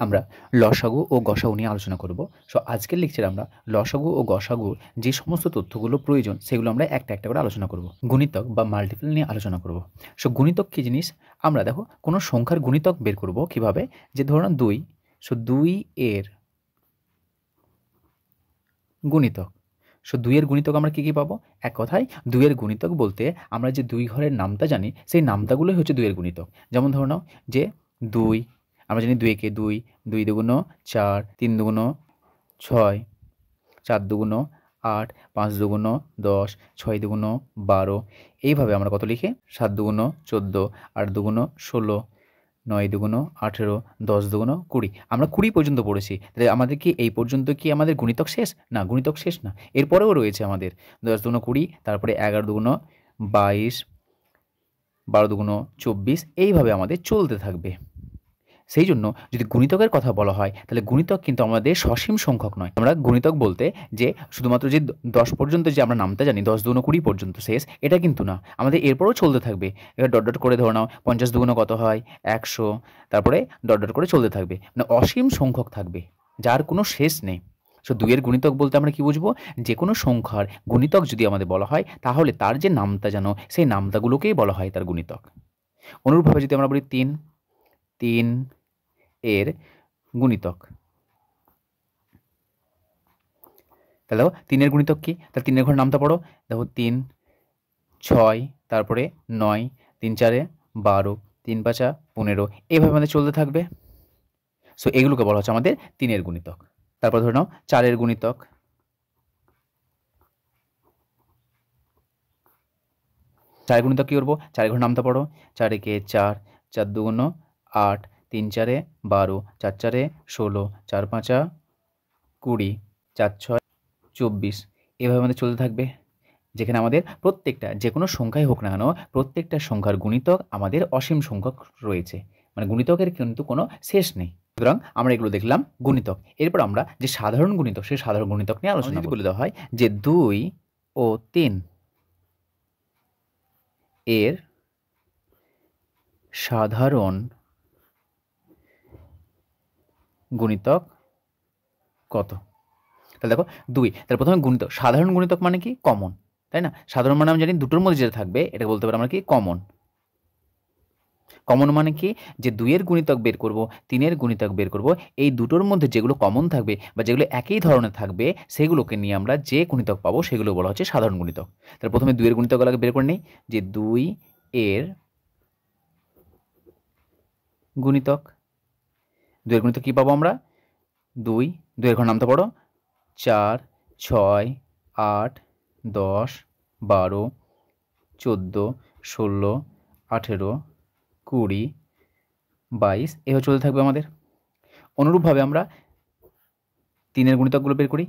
আমরা লসাগু ও গসাগু নিয়ে আলোচনা করব। সো আজকের লেকচারে আমরা লসাগু ও গসাগুর যে সমস্ত তথ্যগুলো প্রয়োজন সেগুলো আমরা একটা একটা করে আলোচনা করব। গুণিতক বা মাল্টিপল নিয়ে আলোচনা করব। সো গুণিতক কী জিনিস? আমরা দেখো কোনো সংখ্যার গুণিতক বের করব কিভাবে, যে ধরুন 2, সো 2 এর গুণিতক। সো 2 এর গুণিতক আমরা কী কী পাবো? এক কথায় 2 এর গুণিতক বলতে আমরা যে 2 ঘরের নামতা জানি সেই নামতাগুলোই হচ্ছে 2 এর গুণিতক। যেমন ধরে নাও যে 2, আমরা জানি 2 একে 2, 2 দুগুণ 4, 3 দুগুণ 6, 4 দুগুণ 8, 5 দুগুণ 10, 6 দুগুণ 12, এইভাবে আমরা কত লিখি? 7 দুগুণ 14, 8 দুগুণ 16, 9 দুগুণ 18, 10 দুগুণ 20। আমরা 20 পর্যন্ত পড়েছি। তাহলে আমাদের কি এই পর্যন্ত কি আমাদের গুণিতক শেষ? না, গুণিতক শেষ না, এরপরেও রয়েছে আমাদের 10 দুগুণ 20, তারপরে 11 দুগুণ 22, 12 দুগুণ 24, এইভাবে আমাদের চলতে থাকবে। সেই জন্য যদি গুণিতকের কথা বলা হয় তাহলে গুণিতক কিন্তু আমাদের সসীম সংখ্যক নয়। আমরা গুণিতক বলতে যে শুধুমাত্র যে 10 পর্যন্ত যে আমরা নামতে জানি 10 দুগুণ 20 পর্যন্ত শেষ, এটা কিন্তু না, আমাদের এরপরেও চলতে থাকবে। এবার ডট ডট করে ধরে নাও 50 দুগুণ কত হয়? 100, তারপরে ডট ডট করে চলতে থাকবে, মানে অসীম সংখ্যক থাকবে যার কোনো শেষ নেই। সো 2 এর গুণিতক বলতে আমরা কি বুঝবো? যে কোনো সংখ্যার গুণিতক যদি আমাদের বলা হয় তাহলে তার যে নামতা জানো সেই নামতাগুলোকেই বলা হয় তার গুণিতক। অনুরূপভাবে যদি আমরা বলি 3 এর গুণিতক, তাহলে দেখো 3 এর গুণিতক কি? তাহলে 3 এর ঘরের নামটা পড়ো। দেখো 3, 6, তারপরে 9, 3 4 12, 3 5 15, এইভাবে আমাদের চলতে থাকবে। সো এগুলোকে বলা হচ্ছে আমাদের 3 এর গুণিতক। তারপর ধরে নাও 4 এর গুণিতক। 4 এর গুণিতক কী করবো? 4 এর ঘরের নামটা পড়ো। 4 একে 4, 4 দুগুণ 8, 3 4 12, 4 4 16, 4 5 20, 4 6 24, এভাবে আমাদের চলতে থাকবে। যেখানে আমাদের প্রত্যেকটা যে কোনো সংখ্যাই হোক না কেন প্রত্যেকটা সংখ্যার গুণিতক আমাদের অসীম সংখ্যক রয়েছে, মানে গুণিতকের কিন্তু কোনো শেষ নেই। সুতরাং আমরা এগুলো দেখলাম গুণিতক। এরপর আমরা যে সাধারণ গুণিতক সেই সাধারণ গুণিতক নিয়ে আলোচনা বলে দেওয়া হয় যে 2 ও 3 এর সাধারণ গুণিতক কত? তাহলে দেখো 2, তাহলে প্রথমে গুণিতক। সাধারণ গুণিতক মানে কি? কমন, তাই না? সাধারণ মানে আমি জানি দুটোর মধ্যে যেটা থাকবে এটা বলতে পারি আমরা কি? কমন। কমন মানে কি? যে 2 এর গুণিতক বের করব, 3 এর গুণিতক বের করব, এই দুটোর মধ্যে যেগুলো কমন থাকবে বা যেগুলো একই ধরনের থাকবে সেগুলোকে নিয়ে আমরা যে গুণিতক পাবো সেগুলো বলা হচ্ছে সাধারণ গুণিতক। তাহলে প্রথমে 2 এর গুণিতক আগে বের করে নেই, যে 2 এর গুণিতক। 2 এর গুণিতক কী পাবো আমরা? 2, 2 এর ঘর নামতে পড়ো। 4, 6, 8, 10, 12, 14, 16, 18, 20, 22, এভাবে চলতে থাকবে আমাদের। অনুরূপভাবে আমরা 3 এর গুণিতকগুলো বের করি।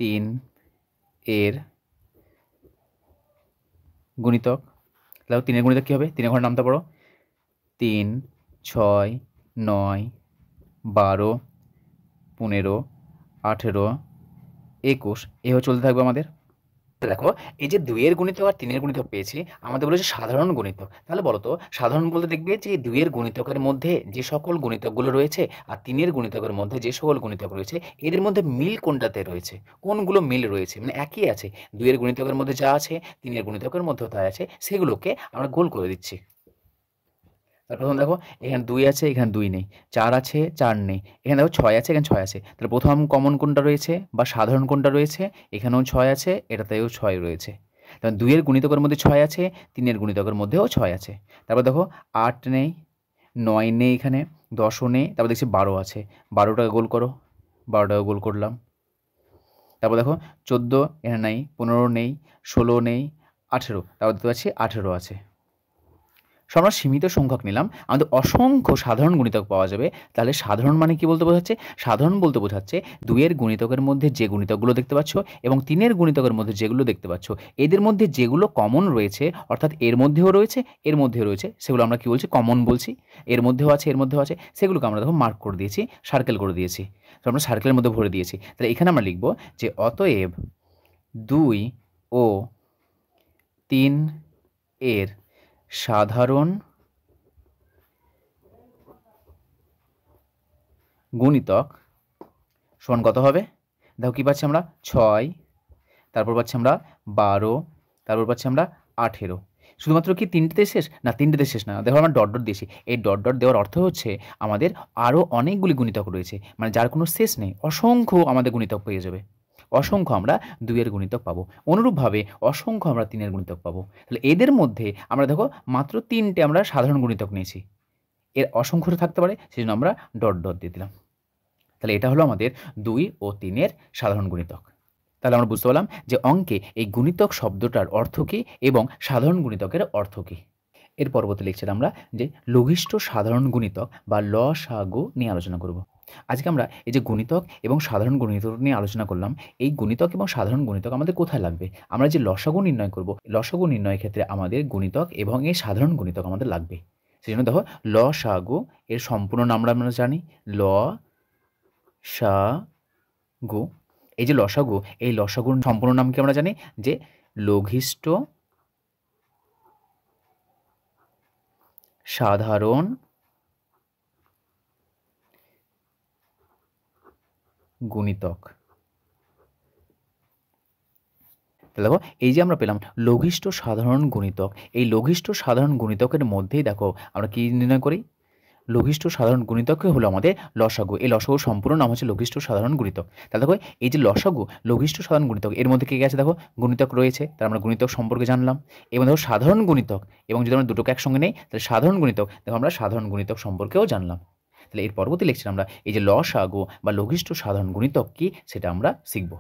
3 এর গুণিতক, তাহলে 3 এর গুণিতক কী হবে? 3 এর ঘরের নামটা পড়ো। 3, 6, 9, 12, 15, 18, 21, এভাবে চলতে থাকবে আমাদের। দেখো এই যে 2 এর গুণিতক আর 3 এর গুণিতক পেয়েছি, আমাদের বলেছে সাধারণ গুণিতক। তাহলে বলো তো সাধারণ বলতে দেখবে যে 2 এর গুণিতকের মধ্যে যে সকল গুণিতকগুলো রয়েছে আর 3 এর গুণিতকের মধ্যে যে সকল গুণিতক রয়েছে এদের মধ্যে মিল কোনটাতে রয়েছে, কোনগুলো মিল রয়েছে, মানে একই আছে। 2 এর গুণিতকের মধ্যে যা আছে 3 এর গুণিতকের মধ্যেও তাই আছে, সেগুলোকে আমরা গোল করে দিচ্ছি। তাহলে প্রথম দেখো এখানে 2 আছে, এখানে 2 নেই। 4 আছে, 4 নেই। এখানে দেখো 6 আছে, এখানে 6 আছে। তাহলে প্রথম কমন কোনটা রয়েছে বা সাধারণ কোনটা রয়েছে? এখানেও 6 আছে, এটাতেও 6 রয়েছে। তখন 2 এর গুণিতকের মধ্যে 6 আছে, 3 এর গুণিতকের মধ্যেও 6 আছে। তারপর দেখো 8 নেই, 9 নেই, এখানে 10ও নেই। তারপর দেখছি 12 আছে। 12টাকে গোল করো, 12টাকে গোল করলাম। তারপর দেখো 14 এখানে নেই, 15 নেই, 16 নেই, 18, তারপর দেখতে পাচ্ছি 18 আছে। সো আমরা সীমিত সংখ্যক নিলাম, আমাদের অসংখ্য সাধারণ গুণিতক পাওয়া যাবে। তাহলে সাধারণ মানে কি বলতে বোঝাচ্ছে? সাধারণ বলতে বোঝাচ্ছে 2 এর গুণিতকের মধ্যে যে গুণিতকগুলো দেখতে পাচ্ছ এবং 3 এর গুণিতকের মধ্যে যেগুলো দেখতে পাচ্ছ এদের মধ্যে যেগুলো কমন রয়েছে, অর্থাৎ এর মধ্যেও রয়েছে এর মধ্যেও রয়েছে, সেগুলো আমরা কি বলছি? কমন বলছি। এর মধ্যেও আছে এর মধ্যেও আছে, সেগুলোকে আমরা দেখো মার্ক করে দিয়েছি, সার্কেল করে দিয়েছি। তো আমরা সার্কেলের মধ্যে ভরে দিয়েছি। তাহলে এখানে আমরা লিখব যে অতএব 2 ও 3 এর সাধারণ গুণিতক সমান কত হবে? দেখো কী পাচ্ছি আমরা? 6, তারপর পাচ্ছি আমরা 12, তারপর পাচ্ছি আমরা 18। শুধুমাত্র কি তিনটেতে শেষ? না, তিনটেতে শেষ না। দেখো আমরা ডট ডট দিয়েছি। এই ডট ডট দেওয়ার অর্থ হচ্ছে আমাদের আরও অনেকগুলি গুণিতক রয়েছে, মানে যার কোনো শেষ নেই। অসংখ্য আমাদের গুণিতক পেয়ে যাবে। অসংখ্য আমরা 2-এর গুণিতক পাবো। অনুরূপভাবে অসংখ্য আমরা 3-এর গুণিতক পাবো। তাহলে এদের মধ্যে আমরা দেখো মাত্র 3টে আমরা সাধারণ গুণিতক নিয়েছি। এর অসংখ্যটা থাকতে পারে, সেই জন্য আমরা ডট ডট দিয়ে দিলাম। তাহলে এটা হলো আমাদের 2 ও 3-এর সাধারণ গুণিতক। তাহলে আমরা বুঝতে পারলাম যে অঙ্কে এই গুণিতক শব্দটার অর্থ কী এবং সাধারণ গুণিতকের অর্থ কী। এর পরবর্তী লেকচারে আমরা যে লঘিষ্ঠ সাধারণ গুণিতক বা লসাগু নিয়ে আলোচনা করব। আজকে আমরা এই যে গুণিতক এবং সাধারণ গুণিতক নিয়ে আলোচনা করলাম, এই গুণিতক এবং সাধারণ গুণিতক আমাদের কোথায় লাগবে? আমরা যে লসাগু নির্ণয় করব, লসাগু নির্ণয়ের ক্ষেত্রে আমাদের গুণিতক এবং এই সাধারণ গুণিতক আমাদের লাগবে। সেই জন্য দেখো লসাগু এর সম্পূর্ণ নাম আমরা জানি, লসাগু। এই যে লসাগু, এই লসাগুর সম্পূর্ণ নাম কি আমরা জানি? যে লঘিষ্ঠ সাধারণ গুণিতক। তাহলে দেখো এই যে আমরা পেলাম লঘিষ্ঠ সাধারণ গুণিতক, এই লঘিষ্ঠ সাধারণ গুণিতকের মধ্যেই দেখো আমরা কি নির্ণয় করি? লঘিষ্ঠ সাধারণ গুণিতকই হলো আমাদের লসাগু। এই লসাগুর সম্পূর্ণ নাম হচ্ছে লঘিষ্ঠ সাধারণ গুণিতক। তাহলে দেখো এই যে লসাগু, লঘিষ্ঠ সাধারণ গুণিতক, এর মধ্যে কে আছে? দেখো গুণিতক রয়েছে, তার আমরা গুণিতক সম্পর্কে জানলাম। এবং দেখো সাধারণ গুণিতক, এবং যদি আমরা দুটোকে একসঙ্গে নেই তাহলে সাধারণ গুণিতক, দেখো আমরা সাধারণ গুণিতক সম্পর্কেও জানলাম। তাহলে এর পরবর্তী লেকচারে আমরা এই যে লসাগু বা লঘিষ্ঠ সাধারণ গুণিতক কি সেটা আমরা শিখব।